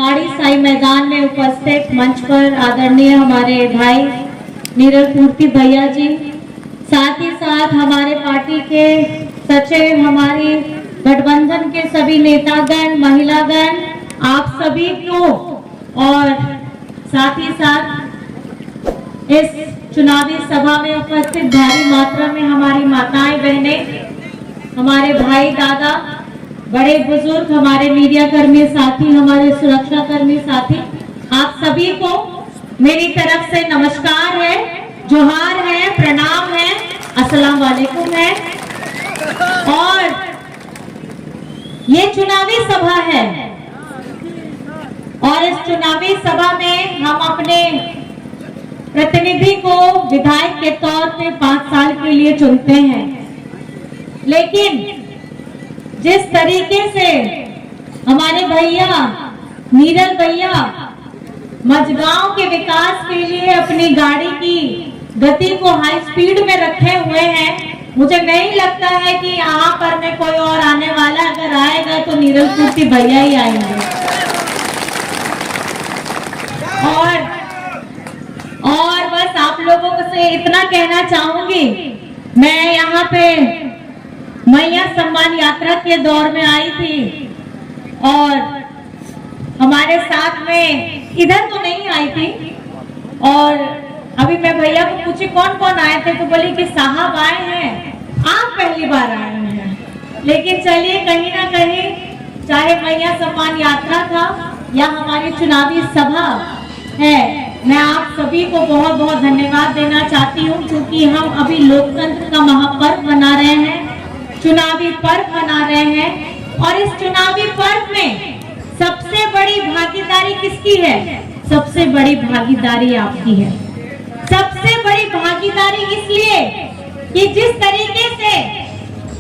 माड़ी साई मैदान में उपस्थित मंच पर आदरणीय हमारे भाई नीरल पूर्ति भैया जी, साथ ही साथ हमारे पार्टी के सचिव, हमारी गठबंधन के सभी नेतागण, महिलागण, आप सभी को, और साथ ही साथ इस चुनावी सभा में उपस्थित भारी मात्रा में हमारी माताएं, बहनें, हमारे भाई, दादा, बड़े बुजुर्ग, हमारे मीडिया कर्मी साथी, हमारे सुरक्षा कर्मी साथी, आप सभी को मेरी तरफ से नमस्कार है, जोहार है, प्रणाम है, अस्सलाम वालेकुम है। और ये चुनावी सभा है और इस चुनावी सभा में हम अपने प्रतिनिधि को विधायक के तौर पे 5 साल के लिए चुनते हैं। लेकिन जिस तरीके से हमारे भैया नीरल भैया मझगांव के विकास के लिए अपनी गाड़ी की गति को हाई स्पीड में रखे हुए हैं, मुझे नहीं लगता है कि यहाँ पर में कोई और आने वाला, अगर आएगा तो नीरल पूर्ति भैया ही आएंगे। और बस आप लोगों से इतना कहना चाहूंगी, मैं यहाँ पे मैया सम्मान यात्रा के दौर में आई थी और हमारे साथ में इधर तो नहीं आई थी, और अभी मैं भैया को पूछी कौन कौन आए थे, तो बोली कि साहब आए हैं, आप पहली बार आए हैं। लेकिन चलिए, कहीं ना कहीं चाहे मैया सम्मान यात्रा था या हमारी चुनावी सभा है, मैं आप सभी को बहुत बहुत धन्यवाद देना चाहती हूँ, क्योंकि हम अभी लोकतंत्र का महापर्व मना रहे हैं, चुनावी पर्व मना रहे हैं। और इस चुनावी पर्व में सबसे बड़ी भागीदारी किसकी है? सबसे बड़ी भागीदारी आपकी है। सबसे बड़ी भागीदारी इसलिए कि जिस तरीके से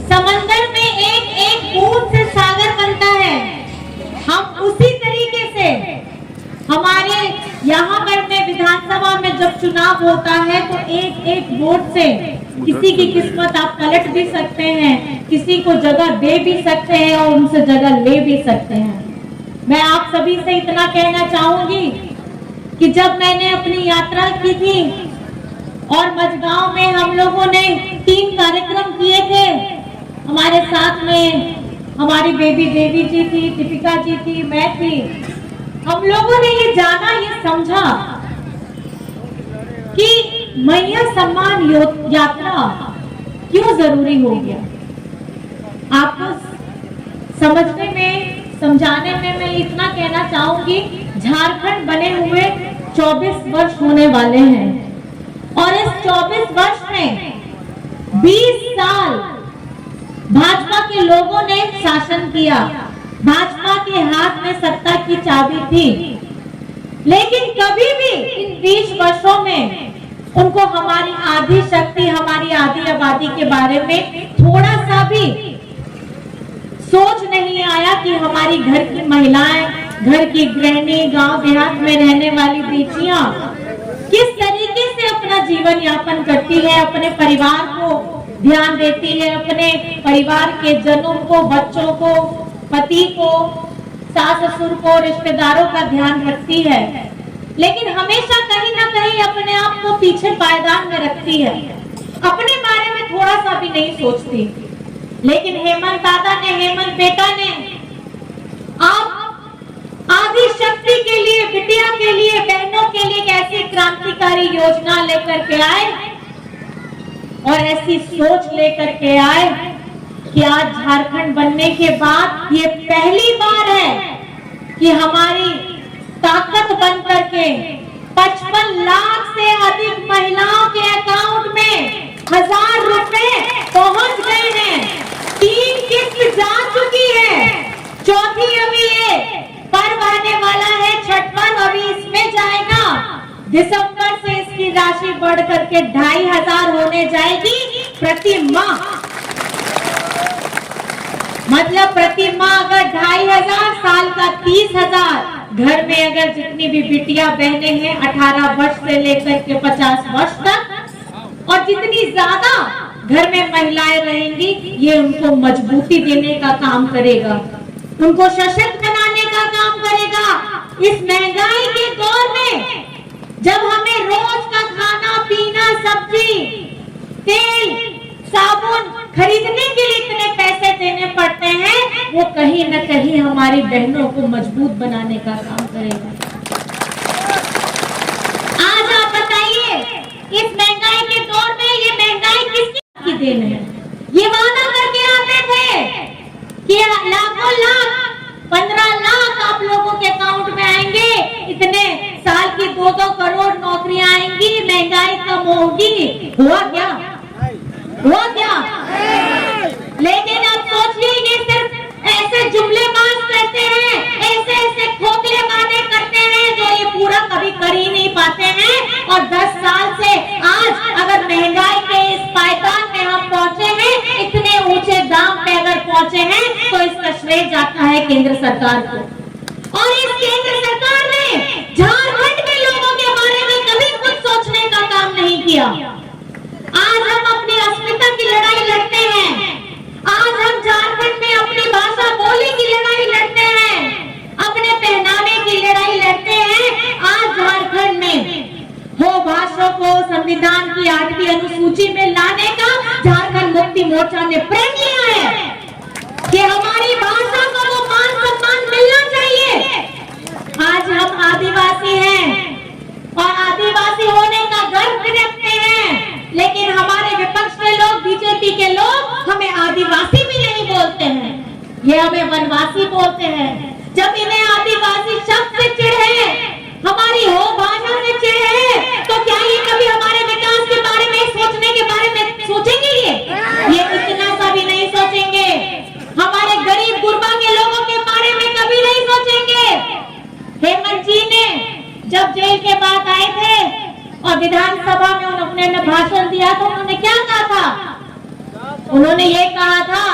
समंदर में एक एक बूंद से सागर बनता है, हम उसी तरीके से हमारे यहाँ पर में विधानसभा में जब चुनाव होता है तो एक एक वोट से किसी की किस्मत आप पलट भी सकते हैं, किसी को जगह दे भी सकते हैं और उनसे जगह ले भी सकते हैं। मैं आप सभी से इतना कहना चाहूंगी कि जब मैंने अपनी यात्रा की थी और मझगांव में हम लोगों ने 3 कार्यक्रम किए थे, हमारे साथ में हमारी बेबी देवी जी थी, दीपिका जी थी, मैं थी, हम लोगों ने ये जाना, ये समझा कि मैया सम्मान यात्रा क्यों जरूरी हो गया। आपको समझने में, समझाने में मैं इतना कहना चाहूंगी, झारखंड बने हुए 24 वर्ष होने वाले हैं और इस 24 वर्ष में 20 साल भाजपा के लोगों ने शासन किया, भाजपा के हाथ में सत्ता की चाबी थी, लेकिन कभी भी इन 20 वर्षों में उनको हमारी आधी शक्ति, हमारी आधी आबादी के बारे में थोड़ा सा भी सोच नहीं आया कि हमारी घर की महिलाएं, घर की गृहिणी, गांव देहात में रहने वाली बेटियां किस तरीके से अपना जीवन यापन करती है, अपने परिवार को ध्यान देती है, अपने परिवार के जनों को, बच्चों को, पति को, सास ससुर को, रिश्तेदारों का ध्यान रखती है, लेकिन हमेशा कहीं ना कहीं अपने आप को पीछे पायदान में रखती है, अपने बारे में थोड़ा सा भी नहीं सोचती। लेकिन हेमंत दादा ने, हेमंत बेटा ने आप आदि शक्ति के लिए, बिटिया के लिए, बहनों के लिए एक ऐसी क्रांतिकारी योजना लेकर के आए और ऐसी सोच लेकर के आए कि आज झारखंड बनने के बाद ये पहली बार है कि हमारी ताकत बनकर के 55 लाख से अधिक महिलाओं के अकाउंट में 1000 रुपए पहुंच गए हैं। 3 किस्त जा चुकी है, चौथी अभी ये पर्व आने वाला है, छठवां अभी इसमें जाएगा। दिसंबर से इसकी राशि बढ़ करके 2500 होने जाएगी प्रति माह। मतलब प्रति माह अगर 2500, साल का 30,000। घर में अगर जितनी भी बिटिया बहने हैं 18 वर्ष से लेकर के 50 वर्ष तक, और जितनी ज्यादा घर में महिलाएं रहेंगी, ये उनको मजबूती देने का काम करेगा, उनको सशक्त बनाने का काम करेगा, इस महंगाई के दौर में जब हमें रोज का खाना पीना, सब्जी, तेल, साबुन खरीदने के लिए इतने पैसे देने पड़ते हैं, वो कहीं न कहीं हमारी बहनों को मजबूत बनाने का काम करेगा। आज आप बताइए, इस महंगाई के दौर में ये महंगाई किसकी देन है? ये वादा करके आते थे कि लाखों लाख, 15 लाख आप लोगों के अकाउंट में आएंगे, इतने साल की 2-2 करोड़ नौकरियां आएंगी, महंगाई कम होगी। हुआ क्या? हुआ क्या? लेकिन आप सोचिए, ये सिर्फ ऐसे जुमलेबाज करते हैं, ऐसे ऐसे खोखले वादे करते हैं जो ये पूरा कभी कर ही नहीं पाते हैं। और 10 साल से आज अगर महंगाई के इस पायदान में हम पहुंचे हैं, इतने ऊंचे दाम पे अगर पहुंचे हैं, तो इसका श्रेय जाता है केंद्र सरकार को। और इस केंद्र सरकार ने झारखंड के लोगों के बारे में कभी कुछ सोचने का काम नहीं किया। आज हम अपनी अस्मिता की लड़ाई लड़ते हैं, आज हम झारखंड में अपनी भाषा बोली की लड़ाई लड़ते हैं, अपने पहनावे की लड़ाई लड़ते हैं। आज झारखंड में हो भाषा को संविधान की 8वीं अनुसूची में लाने का झारखंड मुक्ति मोर्चा ने प्रण लिया है कि हमारी भाषा को वो मान सम्मान मिलना चाहिए। आज हम आदिवासी हैं और आदिवासी होने का गर्व रखते हैं, लेकिन हमारे विपक्ष के लोग, बीजेपी के लोग हमें आदिवासी भी नहीं बोलते हैं, ये हमें वनवासी बोलते हैं। जब इन्हें आदिवासी शब्द से चिढ़ है, हमारी हो भाषा से चिढ़ है, तो क्या ये कभी हमारे विकास के बारे में, सोचने के बारे में सोचेंगे? ये इतना सा भी नहीं सोचेंगे। हमारे गरीब गुरबा के लोगों के बारे में कभी नहीं सोचेंगे। हेमंत जी ने जब जेल के बाद आए थे और विधानसभा में उन्होंने भाषण दिया तो उन्होंने क्या कहा था? उन्होंने ये कहा था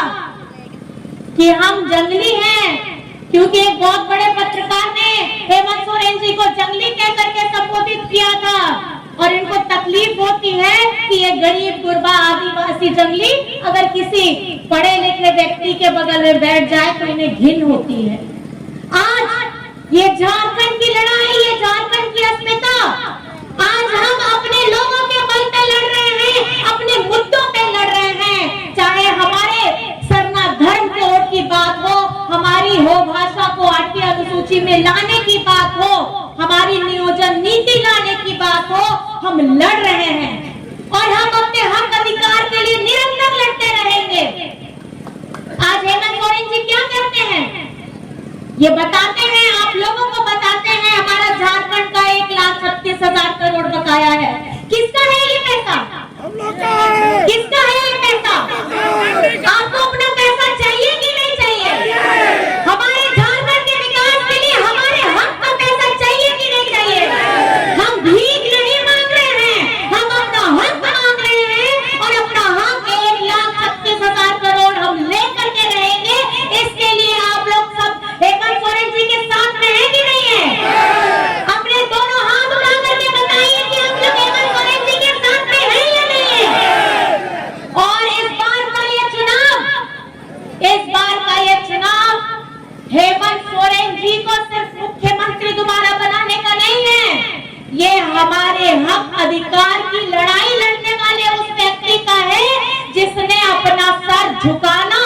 कि हम जंगली हैं, क्योंकि एक बहुत बड़े पत्रकार ने हेमंत सोरेन जी को जंगली कह करके संबोधित किया था। और इनको तकलीफ होती है कि ये गरीब गुरबा आदिवासी जंगली अगर किसी पढ़े लिखे व्यक्ति के बगल में बैठ जाए तो इन्हें घिन होती है। आज ये झारखंड की लड़ाई, ये झारखंड की अस्मिता, आज हम अपने लोगों के बल पे लड़ रहे हैं, अपने मुद्दों पे लड़ रहे हैं। चाहे हमारे सरना धर्म कोड की बात हो, हमारी हो भाषा को 8वीं अनुसूची में लाने की बात हो, हमारी नियोजन नीति लाने की बात हो, हम लड़ रहे हैं और हम अपने हक अधिकार के लिए निरंतर लड़ते रहेंगे। आज हेमंत सोरेन जी क्या करते हैं? ये बताते हैं, आप लोगों को बताते हैं, हमारा झारखंड का 1,36,000 करोड़ बकाया है। किसका है ये पैसा? किसका है ये पैसा? आपको अपना पैसा चाहिए कि नहीं चाहिए? हमारे झारखंड के विकास के लिए हमारे हक का पैसा चाहिए कि नहीं चाहिए? हम भीख नहीं मांग रहे हैं, हम अपना हक मांग रहे हैं और अपना हक 1,36,000 करोड़ हम लेकर के रहेंगे। इसके लिए आप लोग सब हेमंत सोरेन जी के साथ में है कि नहीं है? अपने दोनों हाथ उठा करके बताइए कि हम लोग हेमंत सोरेन जी के साथ में है या नहीं है? और इस बार का ये चुनाव हेमंत सोरेन जी को सिर्फ मुख्यमंत्री दोबारा बनाने का नहीं है, ये हमारे हक अधिकार की लड़ाई लड़ने वाले उस व्यक्ति का है जिसने अपना सर झुकाना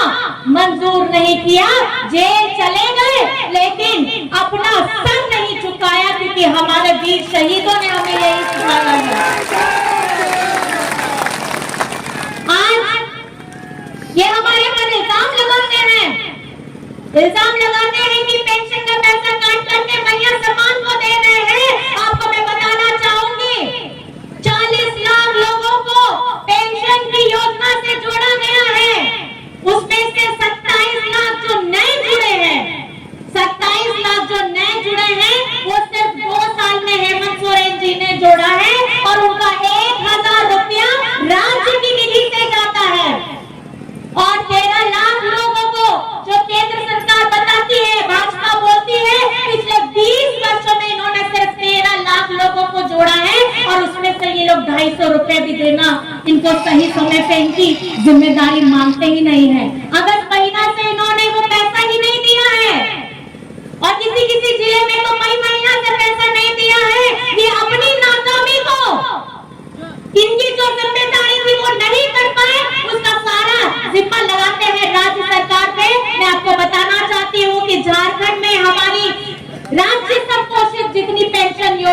मंजूर नहीं किया। जेल चले गए लेकिन अपना सर नहीं झुकाया, क्योंकि हमारे वीर शहीदों ने हमें यही सिखाया है। आज ये हमारे पर इल्जाम लगाते हैं कि पेंशन का पैसा काट करके मैया सम्मान को दे रहे हैं। आपको मैं बताना चाहूंगी, 40 लाख लोगों को पेंशन की योजना से जोड़ा गया है, उसमें से 27 लाख जो नए जुड़े हैं, 27 लाख जो नए जुड़े हैं वो सिर्फ 2 साल में हेमंत सोरेन जी ने जोड़ा है और उनका 1,000 रुपया राज्य की निधि से जाता है। और 13 लाख लोगों को जो केंद्र सरकार बताती है, भाजपा बोलती है, पिछले 20 वर्षों में इन्होंने सिर्फ 13 लाख लोगों को जोड़ा है और उसमें से ये लोग 250 रुपए भी देना इनको सही समय पे इनकी जिम्मेदारी मानते ही नहीं है। अगस्त महीना से इन्होंने वो पैसा ही नहीं दिया है और किसी किसी जिले में तो मई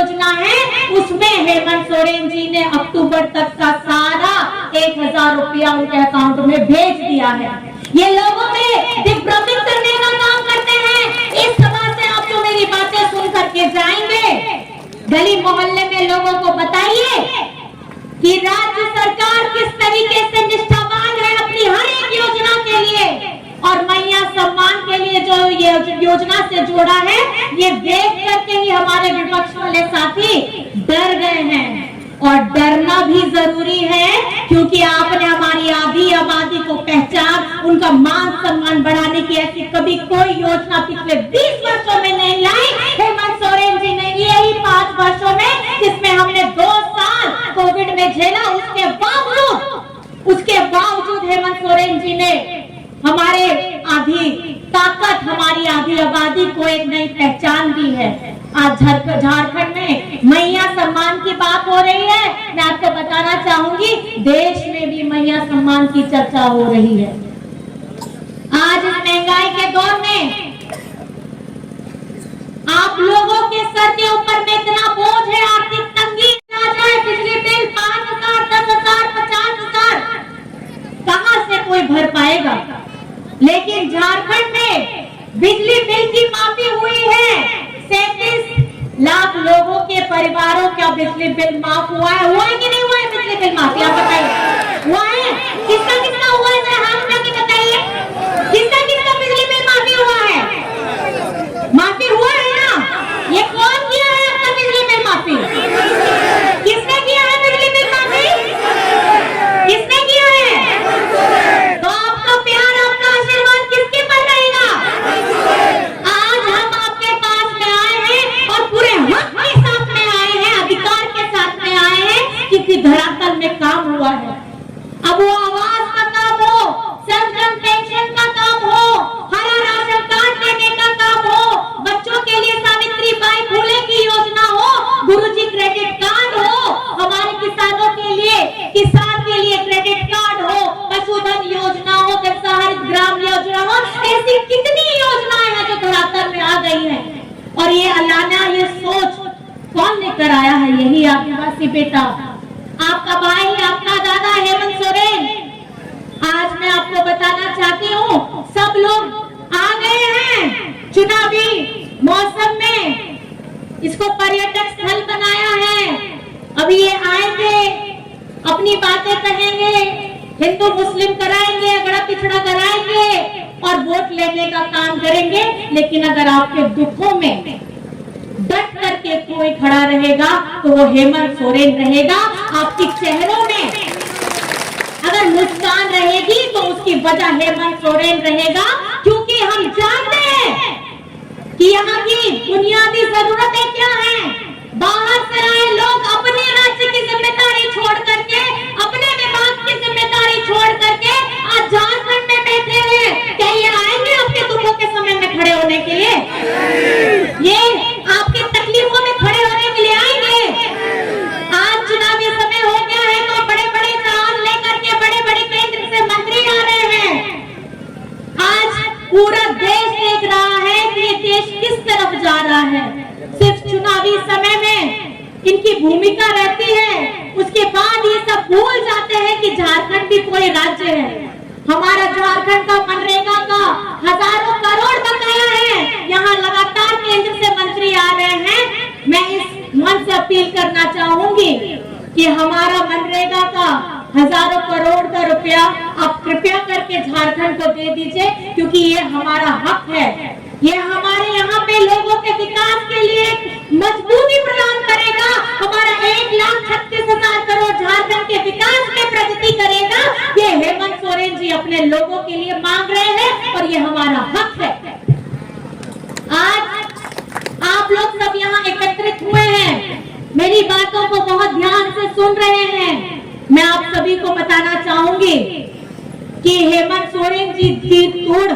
योजना है उसमें हेमंत सोरेन जी ने अक्टूबर तक का सारा 1000 रुपया उनके अकाउंट में भेज दिया है। ये लोगों में दिग्भ्रमित करने का काम करते हैं। इस सभा से आप जो मेरी बातें सुन करके जाएंगे, गली मोहल्ले में लोगों को बताइए कि राज्य सरकार किस तरीके से निष्ठावान है अपनी हर एक योजना के लिए, और मैया सम्मान के लिए जो ये योजना से जोड़ा है, ये देख करके ही हमारे विपक्ष वाले साथी डर गए हैं। और डरना भी जरूरी है, क्योंकि आपने हमारी आधी आबादी को पहचान, उनका मान सम्मान बढ़ाने की ऐसी कभी कोई योजना पिछले 20 वर्षों में नहीं लाई। हेमंत सोरेन जी ने यही 5 वर्षों में, जिसमें हमने 2 साल कोविड में झेला, उसके बावजूद हेमंत सोरेन जी ने हमारे आधी ताकत, हमारी आधी आबादी को एक नई पहचान दी है। आज झारखंड में मैया सम्मान की बात हो रही है। मैं आपको बताना चाहूंगी, देश में भी मैया सम्मान की चर्चा हो रही है। आज इस महंगाई के दौर में आप लोगों के सर के ऊपर में इतना बोझ है, आर्थिक तंगी आ जाए, बिजली बिल 5,000, 10,000, 50,000, कहां से कोई भर पाएगा। लेकिन झारखंड में बिजली बिल की माफी हुई है। 37 लाख लोगों के परिवारों का बिजली बिल माफ हुआ है कि नहीं हुआ है? बिजली बिल माफी आप बताइए, हुआ है? किसका किसका हुआ है? जरा हाथ उठा के बताइए, किसका किसका बिजली बिल माफी हुआ है? माफी हुआ है ना? ये कौन किया है आपका बिजली बिल माफी? किसने किया है बिजली बिल माफी? किसने किया है? तो आपका प्यार, आपका आशीर्वाद किसके पर रहेगा? आज हम आपके पास में आए हैं और पूरे हक के साथ में आए हैं, अधिकार के साथ में आए हैं, क्योंकि धरातल में काम हुआ है। अब वो आवास का काम हो, सर्वजन पेंशन का काम हो, हरा राशन कार्ड देने का काम हो, बच्चों के लिए सावित्री बाई फुले की योजना हो, गुरुजी क्रेडिट कार्ड हो, हमारे किसानों के लिए, किसान के लिए क्रेडिट कार्ड हो, पशुधन योजना हो, हरित ग्राम योजना हो, ऐसी कितनी योजनाएं हैं जो धरातल में आ गई है। और ये अलाना, ये सोच कौन लेकर आया है? यही आदिवासी बेटा, आपका भाई, आपका दादा हेमंत सोरेन। आज मैं आपको बताना चाहती हूँ, सब लोग आ गए हैं चुनावी मौसम में, इसको पर्यटक स्थल बनाया है। अब ये आएंगे, अपनी बातें कहेंगे, हिंदू मुस्लिम कराएंगे, अगड़ा पिछड़ा कराएंगे और वोट लेने का काम करेंगे। लेकिन अगर आपके दुखों में डट करके कोई खड़ा रहेगा तो वो हेमंत सोरेन रहेगा। आपके चेहरों में अगर मुस्कान रहेगी तो उसकी वजह हेमंत सोरेन रहेगा, क्योंकि हम जानते हैं कि यहाँ की बुनियादी जरूरतें क्या हैं। बाहर से आए लोग अपने राज्य की जिम्मेदारी छोड़ करके, अपने विभाग की जिम्मेदारी छोड़ करके आज झारखंड में बैठे हैं। क्या ये आएंगे आपके दुखों के समय में खड़े होने के लिए? ये आपकी तकलीफों में खड़े होने के लिए आएंगे? आज चुनावी समय हो गया है तो बड़े बड़े जहाज लेकर के बड़े बड़े केंद्र से मंत्री आ रहे हैं। आज पूरा देश देख रहा है कि ये देश किस तरफ जा रहा है। सिर्फ चुनावी समय में इनकी भूमिका रहती है, उसके बाद ये सब भूल जाते हैं कि झारखंड भी कोई राज्य है। हमारा झारखंड का मनरेगा का हजारों करोड़ बकाया है। यहाँ लगातार केंद्र से मंत्री आ रहे हैं। मैं इस मन से अपील करना चाहूंगी कि हमारा मनरेगा का हजारों करोड़ का रुपया आप कृपया करके झारखंड को दे दीजिए, क्योंकि ये हमारा हक है। ये हमारे यहाँ पे लोगों के विकास के लिए मजबूती प्रदान करेगा। हमारा 1,36,000 करोड़ झारखंड के विकास में प्रगति करेगा। ये हेमंत सोरेन जी अपने लोगों के लिए मांग रहे हैं और ये हमारा हक है। आज आप लोग सब यहाँ एकत्रित हुए हैं, मेरी बातों को बहुत ध्यान से सुन रहे हैं। मैं आप सभी को बताना चाहूंगी कि हेमंत सोरेन जी जी तोड़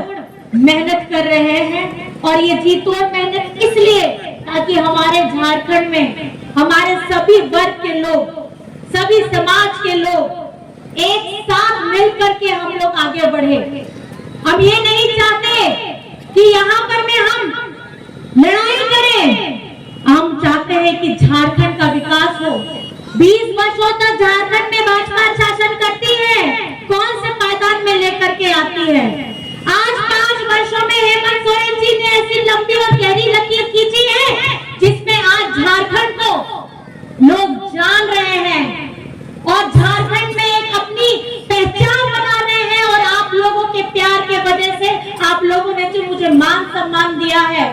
मेहनत कर रहे हैं, और ये जी तोड़ मेहनत इसलिए ताकि हमारे झारखंड में हमारे सभी वर्ग के लोग, सभी समाज के लोग एक साथ मिलकर के हम लोग आगे बढ़े। हम ये नहीं चाहते कि यहाँ पर में हम लड़ाई करें, हम चाहते हैं कि झारखंड लंबी और गहरी लकीर खींची है, जिसमें आज झारखंड को लोग जान रहे हैं और झारखंड में एक अपनी पहचान बना रहे हैं। और आप लोगों के प्यार के वजह से, आप लोगों ने जो मुझे मान सम्मान दिया है,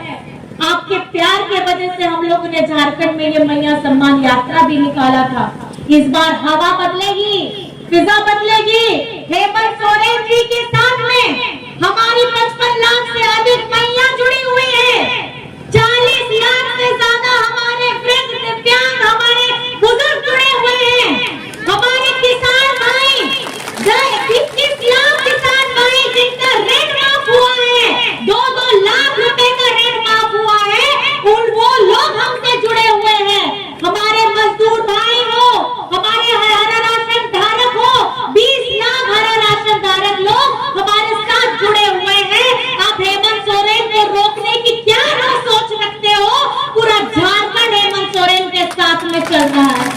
आपके प्यार के वजह से हम लोगों ने झारखंड में ये मैया सम्मान यात्रा भी निकाला था। इस बार हवा बदलेगी, फिजा बदलेगी। हेमंत सोरेन जी के साथ में हमारी 55 लाख से अधिक मैया जुड़ी हुई है। 40 लाख से ज्यादा हमारे वृद्ध, दिव्यांग, हमारे बुजुर्ग जुड़े हुए हैं। हमारे किसान भाई, 21 लाख किसान भाई जिनका ऋण माफ हुआ है, 2-2 लाख रुपए का ऋण माफ हुआ है, वो लोग हमसे जुड़े हुए हैं। हमारे मजदूर भाई हो, हमारे हरा राशन धारक हो, 20 लाख हरा राशन धारक लोग हमारे साथ जुड़े हुए हैं। आप हेमंत सोरेन को रोकने की क्या ना सोच रखते हो? पूरा झारखंड हेमंत सोरेन के साथ में चल रहा है।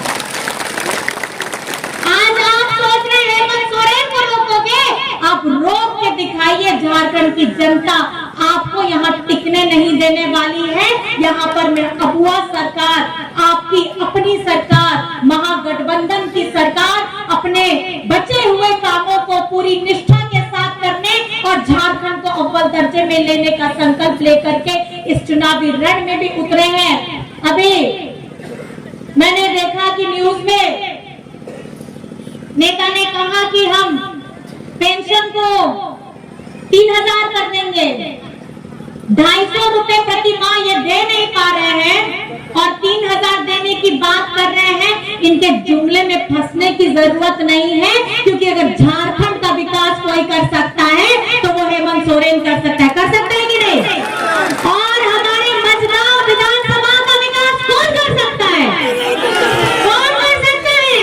आज आप सोच रहे हैं हेमंत सोरेन को रोकोगे, आप रोक के दिखाइए। झारखंड की जनता आपको यहाँ टिकने नहीं देने वाली है। यहाँ पर मेरा अबुआ सरकार, आपकी अपनी सरकार, महागठबंधन की सरकार अपने बचे हुए कामों को पूरी निष्ठा के साथ करने और झारखंड को अव्वल दर्जे में लेने का संकल्प लेकर के इस चुनावी रण में भी उतरे हैं। अभी मैंने देखा कि न्यूज में नेता ने कहा कि हम पेंशन को 3000 कर देंगे। 250 रुपए प्रति माह ये दे नहीं पा रहे हैं और 3000 देने की बात कर रहे हैं। इनके जुमले में फंसने की जरूरत नहीं है, क्योंकि अगर झारखंड का विकास कोई कर सकता है तो वो हेमंत सोरेन कर सकता है। कर सकता है कि नहीं? और हमारे मझगांव विधानसभा का विकास कौन कर सकता है? कौन कर सकता है?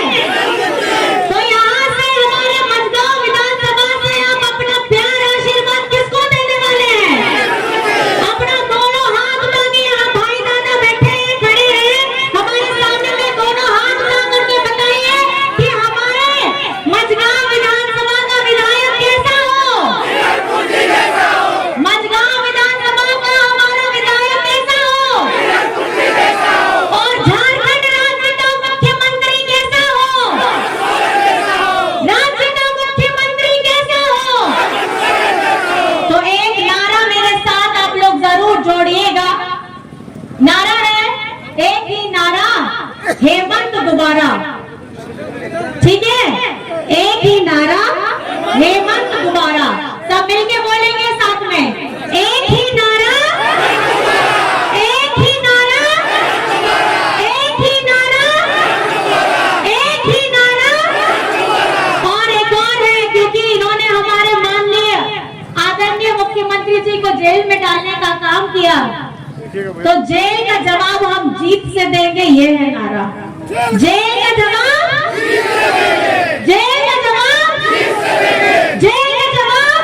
तो यहाँ से हमारे मझगांव विधानसभा से आप अपना प्यार, आशीर्वाद किसको देने वाले हैं? अपना दोनों हाथ मांगे। यहाँ भाई दादा बैठे हैं, खड़े हैं हमारे सामने में, दोनों हाथ मांग करके बताइए कि हमारे मझगांव विधानसभा का विधायक कैसा हो? मझगांव विधानसभा का हमारा विधायक कैसा हो? और झारखंड राज्य का मुख्यमंत्री कैसा हो? राज्य का मुख्यमंत्री कैसा हो? तो एक नारा मेरे साथ आप लोग जरूर जोड़िएगा। नारा है, एक ही नारा, हेमंत दोबारा। ठीक है? एक ही नारा, हेमंत दोबारा। सब मिलके बोलेंगे साथ में, एक ही नारा, एक ही नारा, एक ही नारा, एक ही नारा। और एक और है, क्योंकि इन्होंने हमारे माननीय आदरणीय मुख्यमंत्री जी को जेल में डालने का काम किया, तो जेल का जवाब हम जीत से देंगे। ये है नारा, जेल का जवाब, जेल का जवाब, जेल का जवाब।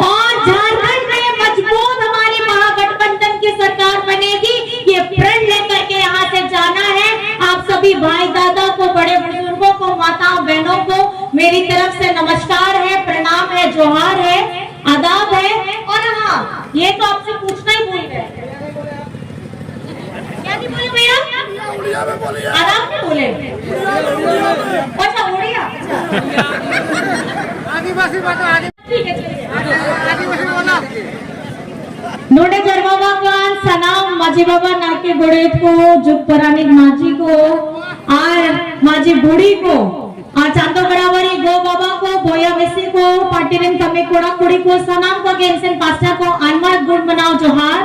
और झारखंड में मजबूत हमारी महागठबंधन की सरकार बनेगी। ये प्रण लेकर के यहाँ से जाना है। आप सभी भाई दादा को, बड़े बुजुर्गों को, माताओं बहनों को मेरी तरफ से नमस्कार है, प्रणाम है, जोहार है, आदाब है। और हाँ, ये तो आपसे पूछना ही भूल गए, क्या नहीं बोले भैया? आराम से बोले। अच्छा, उड़िया। आदिवासी बात, ठीक है, आदिवासी बोला। नोडे जरवावागान सनाम माझी बाबा नाके गोड़ेत को, जुग परानिक माझी को और माझी बूढ़ी को, चांदो बराबरी गो बाबा को, बोया मेसी को, पाटिरेन तमे कोड़ा कुड़ी को, सनाम को गेंसेन पास्टा को आनमार गुड मनाओ जोहार।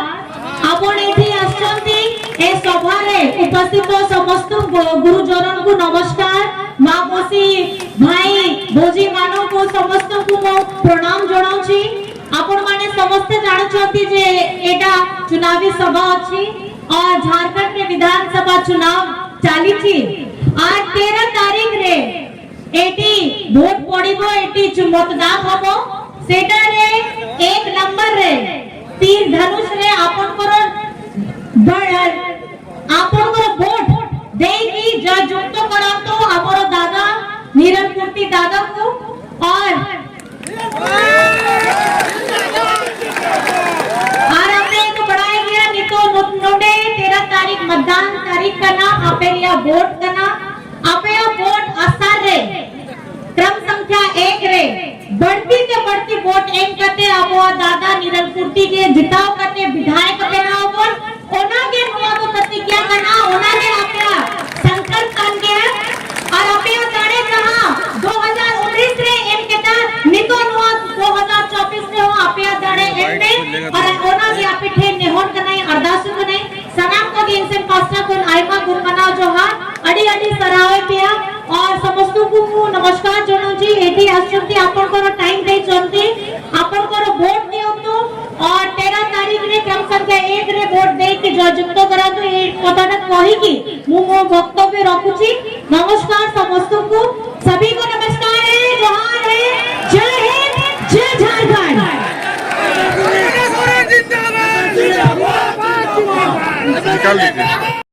आपण एठी आछंती ए सभारे उपस्थित समस्त गुरुजन को नमस्कार। माँ बसी भाई भोजी मानो को समस्त को प्रणाम जणाउछि। आपण माने समस्त जानुछंती जे एटा चुनावी सभा अछि और झारखंड में विधानसभा चुनाव चालीछि। आज 13 तारीख रे एटी भोट पड़िबो, एटी मतदान हबो। सेटा रे 1 नंबर रे तीर धनुष रे आपन भोट देगी जुक्त करातो हमरो दादा नीरज मूर्ति दादा को। और हमने কথাটা কহিকি ମୁଁ ମୋ ବକ୍ତବ୍ୟ ରଖୁଛି। नमस्कार समस्तों को, सभी को नमस्कार है, जोहार है, जय हिंद, जय झारखंड। निकाल लीजिए।